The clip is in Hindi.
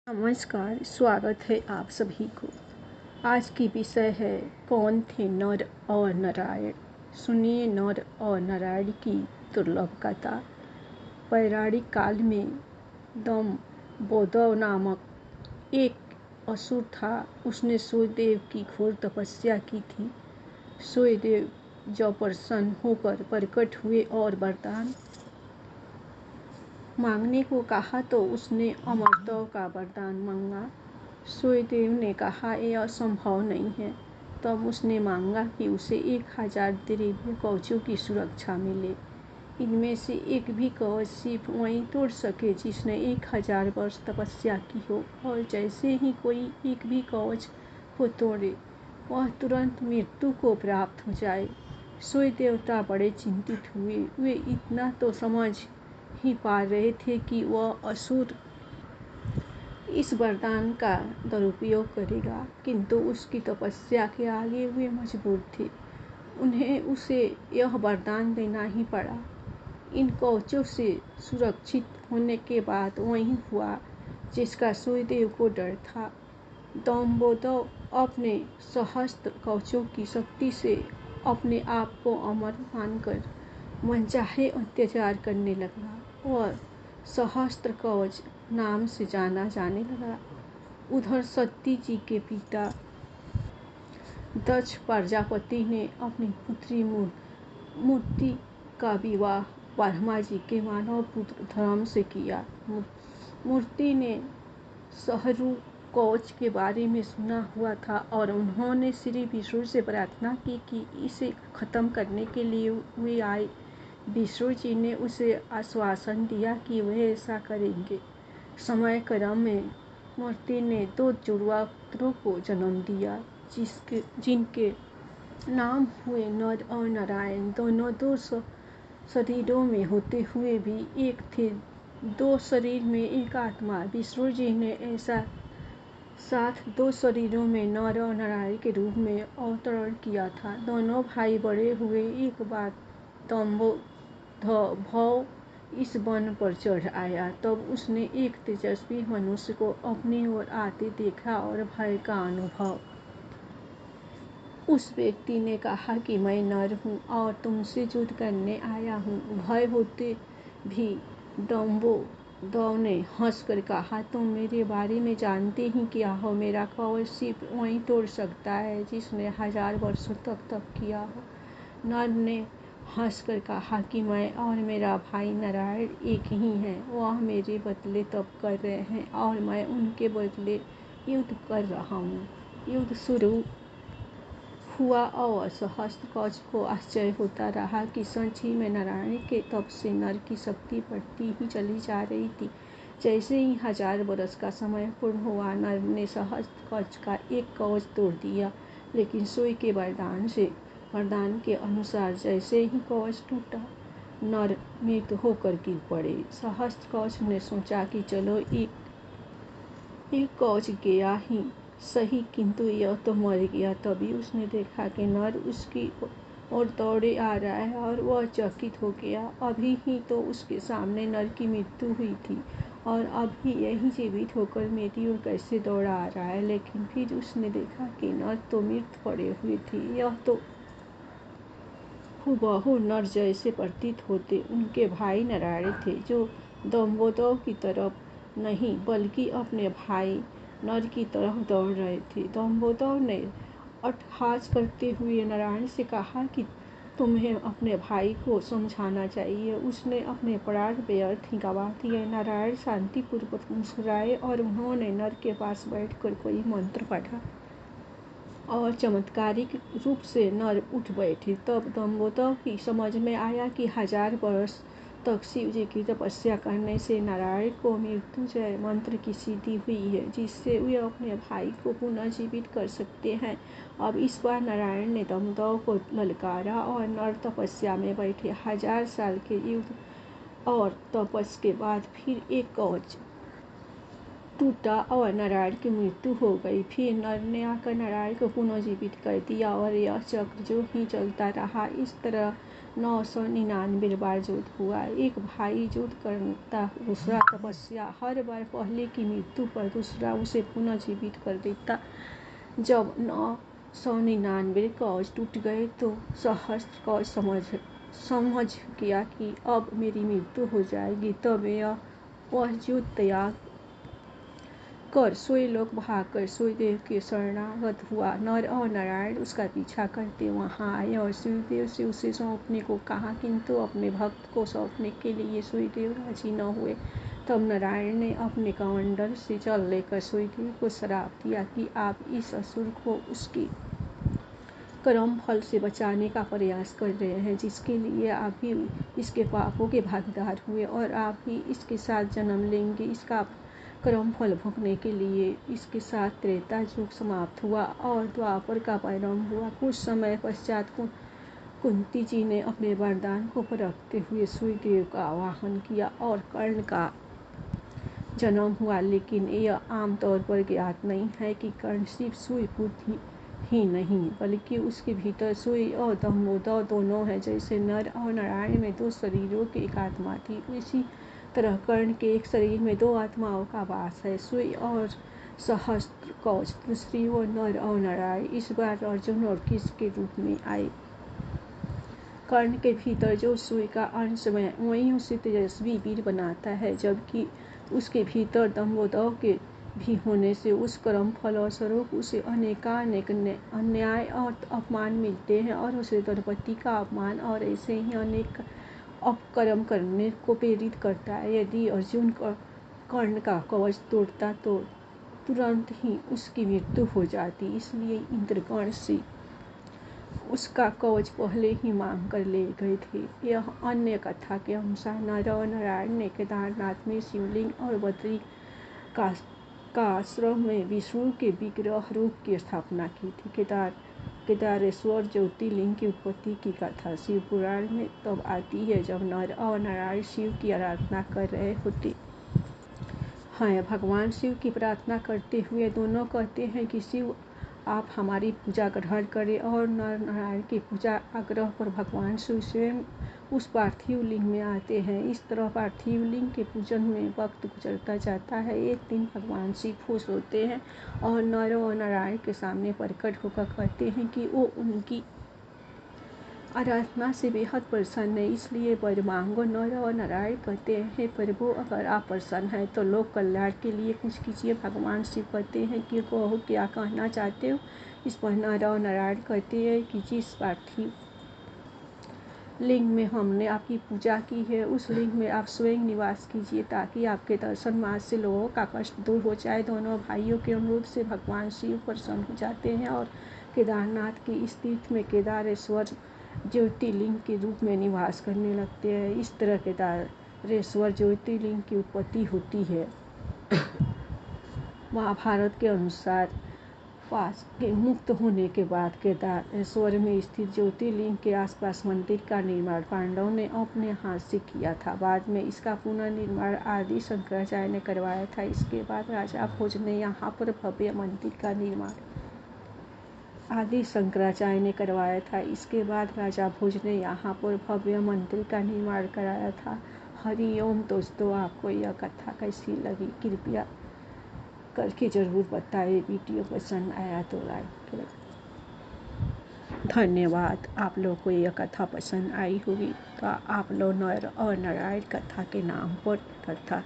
नमस्कार, स्वागत है आप सभी को। आज की विषय है कौन थे नर और नारायण। सुनिए नर और नारायण की दुर्लभ कथा। पौराणिक काल में दंभोदर नामक एक असुर था। उसने सूर्यदेव की घोर तपस्या की थी। सूर्यदेव जब प्रसन्न होकर प्रकट हुए और वरदान मांगने को कहा तो उसने अमरत्व का वरदान मांगा। सूर्यदेव ने कहा यह संभव नहीं है। तब उसने मांगा कि उसे 1000 दिव्य कवचों की सुरक्षा मिले। इनमें से एक भी कवच सिर्फ वही तोड़ सके जिसने 1000 वर्ष तपस्या की हो, और जैसे ही कोई एक भी कवच को तोड़े वह तुरंत मृत्यु को प्राप्त हो जाए। सूर्य देवता बड़े चिंतित हुए। वे इतना तो समझ ही पा रहे थे कि वह असुर इस वरदान का दुरुपयोग करेगा, किंतु उसकी तपस्या के आगे वे मजबूर थे। उन्हें उसे यह वरदान देना ही पड़ा। इन कवचों से सुरक्षित होने के बाद वही हुआ जिसका सूर्यदेव को डर था। दंभोदर अपने सहस्त्र कवचों की शक्ति से अपने आप को अमर मानकर मनचाहे अत्याचार करने लगा। वह सहस्त्र कवच नाम से जाना जाने लगा। उधर सती जी के पिता दक्ष प्रजापति ने अपनी पुत्री मूर्ति का विवाह ब्रह्मा जी के मानव पुत्र धर्म से किया। मूर्ति ने सहस्त्र कवच के बारे में सुना हुआ था और उन्होंने श्री विष्णु से प्रार्थना की कि इसे खत्म करने के लिए वे आए। विष्णु जी ने उसे आश्वासन दिया कि वे ऐसा करेंगे। समय क्रम में मूर्ति ने 2 जुड़वा पुत्रों को जन्म दिया जिनके नाम हुए नर और नारायण। दोनों 2 शरीरों में होते हुए भी एक थे। 2 शरीर में एक आत्मा। विष्णु जी ने ऐसा साथ 2 शरीरों में नर और नारायण के रूप में अवतरण किया था। दोनों भाई बड़े हुए। एक बार दंभोदर इस वन पर चढ़ आया। तब उसने एक तेजस्वी मनुष्य को अपनी ओर आते देखा और भय का अनुभव। उस व्यक्ति ने कहा कि मैं नर हूँ और तुमसे युद्ध करने आया हूँ। भय होते भी दंभोदर ने हंसकर कहा, तुम मेरे बारे में जानते ही क्या हो। मेरा कवच सिर्फ वही तोड़ सकता है जिसने 1000 वर्षों तक तप किया हो। नर ने हंसकर कहा कि मैं और मेरा भाई नारायण एक ही हैं। वह मेरे बदले तप कर रहे हैं और मैं उनके बदले युद्ध कर रहा हूँ। युद्ध शुरू हुआ और सहस्त्र कवच को आश्चर्य होता रहा कि सच ही में नारायण के तप से नर की शक्ति बढ़ती ही चली जा रही थी। जैसे ही 1000 वर्ष का समय पूर्ण हुआ, नर ने सहस्त्र कवच का एक कवच तोड़ दिया, लेकिन सूर्य के वरदान के अनुसार जैसे ही कवच टूटा, नर मृत होकर गिर पड़े। सहस्त्र कवच ने सोचा कि चलो एक कवच गया ही सही, किंतु यह तो मर गया। तभी उसने देखा कि नर उसकी ओर दौड़े आ रहा है और वह चकित हो गया। अभी ही तो उसके सामने नर की मृत्यु हुई थी और अभी यही जीवित होकर मेरी ओर कैसे दौड़ा आ रहा है। लेकिन फिर उसने देखा कि नर तो मृत पड़े हुए थे। यह तो हुबहू नर जैसे प्रतीत होते उनके भाई नारायण थे, जो दंभोदर की तरफ नहीं बल्कि अपने भाई नर की तरफ दौड़ रहे थे। दंभोदर ने अट्टहास करते हुए नारायण से कहा कि तुम्हें अपने भाई को समझाना चाहिए। उसने अपने प्राण व्यर्थ ही गंवा दिए। नारायण शांतिपूर्वक मुस्कुराए और उन्होंने नर के पास बैठकर कोई मंत्र पढ़ा और चमत्कारिक रूप से नर उठ बैठे। तब दंभोदर की समझ में आया कि 1000 वर्ष तक शिव जी की तपस्या करने से नारायण को मृत्युंजय मंत्र की सिद्धि हुई है, जिससे वे अपने भाई को पुनर्जीवित कर सकते हैं। अब इस बार नारायण ने दंभोदर को ललकारा और नर तपस्या में बैठे। 1000 साल के युद्ध और तपस्या के बाद फिर एक कवच टूटा और नारायण की मृत्यु हो गई। फिर नर ने आकर नारायण को पुनर्जीवित कर दिया और यह चक्र जो ही चलता रहा। इस तरह 999 बार युद्ध हुआ। एक भाई युद्ध करता, दूसरा तपस्या। हर बार पहले की मृत्यु पर दूसरा उसे पुनर्जीवित कर देता। जब 999 कवच टूट गए तो सहस्त्र कवच समझ गया कि अब मेरी मृत्यु हो जाएगी। तब वह युद्ध त्याग कर सूर्यलोक भागकर सूर्यदेव के शरणागत हुआ। नर और नारायण उसका पीछा करते वहां आए और सूर्यदेव से उसे सौंपने को कहा, किंतु अपने भक्त को सौंपने के लिए सूर्यदेव राजी न हुए। तब नारायण ने अपने कमंडल से जल लेकर सूर्यदेव को श्राप दिया कि आप इस असुर को उसके कर्म फल से बचाने का प्रयास कर रहे हैं, जिसके लिए आप ही इसके पापों के भागीदार हुए और आप ही इसके साथ जन्म लेंगे। इसका कर्म फल भोगने के लिए इसके साथ त्रेता युग समाप्त हुआ और द्वापर का प्रारंभ हुआ। कुछ समय पश्चात कुंती जी ने अपने वरदान को परखते हुए सूर्यदेव का आवाहन किया और कर्ण का जन्म हुआ। लेकिन यह आमतौर पर ज्ञात नहीं है कि कर्ण सिर्फ सूर्यपुत्र ही नहीं बल्कि उसके भीतर सूर्य और दमोदर दोनों हैं। जैसे नर और नारायण में 2 शरीरों की एक आत्मा थी, इसी तरह कर्ण के एक शरीर में 2 आत्माओं का वास है, सूर्य और सहस्त्र कवच। दूसरी ओर नर और नारायण इस बार अर्जुन और कृष्ण के रूप में आए। कर्ण के भीतर जो सूर्य का अंश है वही उसे तेजस्वी वीर बनाता है, जबकि उसके भीतर दमोदर के भी होने से उस कर्म फल और स्वरूप उसे अनेकानेक अन्याय और अपमान मिलते हैं और उसे द्रौपदी का अपमान और ऐसे ही अनेक अपकर्म करने को प्रेरित करता है। यदि अर्जुन कर्ण का कवच तोड़ता तो तुरंत ही उसकी मृत्यु हो जाती, इसलिए इंद्रकर्ण से उसका कवच पहले ही मांग कर ले गए थे। यह अन्य कथा के अनुसार नर और नारायण ने केदारनाथ में शिवलिंग और बद्री का आश्रम में विष्णु के विग्रह रूप की स्थापना की थी। केदारेश्वर ज्योतिर्लिंग की उत्पत्ति की कथा शिव पुराण में तब आती है जब नर और नारायण शिव की आराधना कर रहे होते हैं। भगवान शिव की प्रार्थना करते हुए दोनों कहते हैं कि शिव आप हमारी पूजा ग्रहण करें, और नर नारायण की पूजा आग्रह पर भगवान शिव स्वयं उस पार्थिव लिंग में आते हैं। इस तरह पार्थिव लिंग के पूजन में वक्त गुजरता जाता है। एक दिन भगवान शिव खुश होते हैं और नर और नारायण के सामने प्रकट होकर कहते हैं कि वो उनकी आराधना से बेहद प्रसन्न है, इसलिए वर मांगो। नर और नारायण कहते हैं, प्रभु अगर आप प्रसन्न हैं तो लोक कल्याण के लिए कुछ कीजिए। भगवान शिव कहते हैं कि कहो क्या कहना चाहते हो। इस पर नर और नारायण कहते हैं कि जिस पार्थिव लिंग में हमने आपकी पूजा की है उस लिंग में आप स्वयं निवास कीजिए ताकि आपके दर्शन मात्र से लोगों का कष्ट दूर हो जाए। दोनों भाइयों के अनुरोध से भगवान शिव प्रसन्न हो जाते हैं और केदारनाथ की इस तीर्थ में केदारेश्वर ज्योतिर्लिंग के रूप में निवास करने लगते हैं। इस तरह केदारेश्वर ज्योतिर्लिंग की उत्पत्ति होती है। महाभारत के अनुसार पास के मुक्त होने के बाद केदारेश्वर में स्थित ज्योतिर्लिंग के आसपास मंदिर का निर्माण पांडवों ने अपने हाथ से किया था। बाद में इसका पुनर्निर्माण आदि शंकराचार्य ने करवाया था। इसके बाद राजा भोज ने यहाँ पर भव्य मंदिर का निर्माण आदि शंकराचार्य ने करवाया था। इसके बाद राजा भोज ने यहाँ पर भव्य मंदिर का निर्माण कराया था। हरिओम दोस्तों, आपको यह कथा कैसी लगी कृपया करके ज़रूर बताएं। वीडियो पसंद आया तो लाइक करें। धन्यवाद। आप लोग को यह कथा पसंद आई होगी तो आप लोग नर और नारायण कथा के नाम पर कथा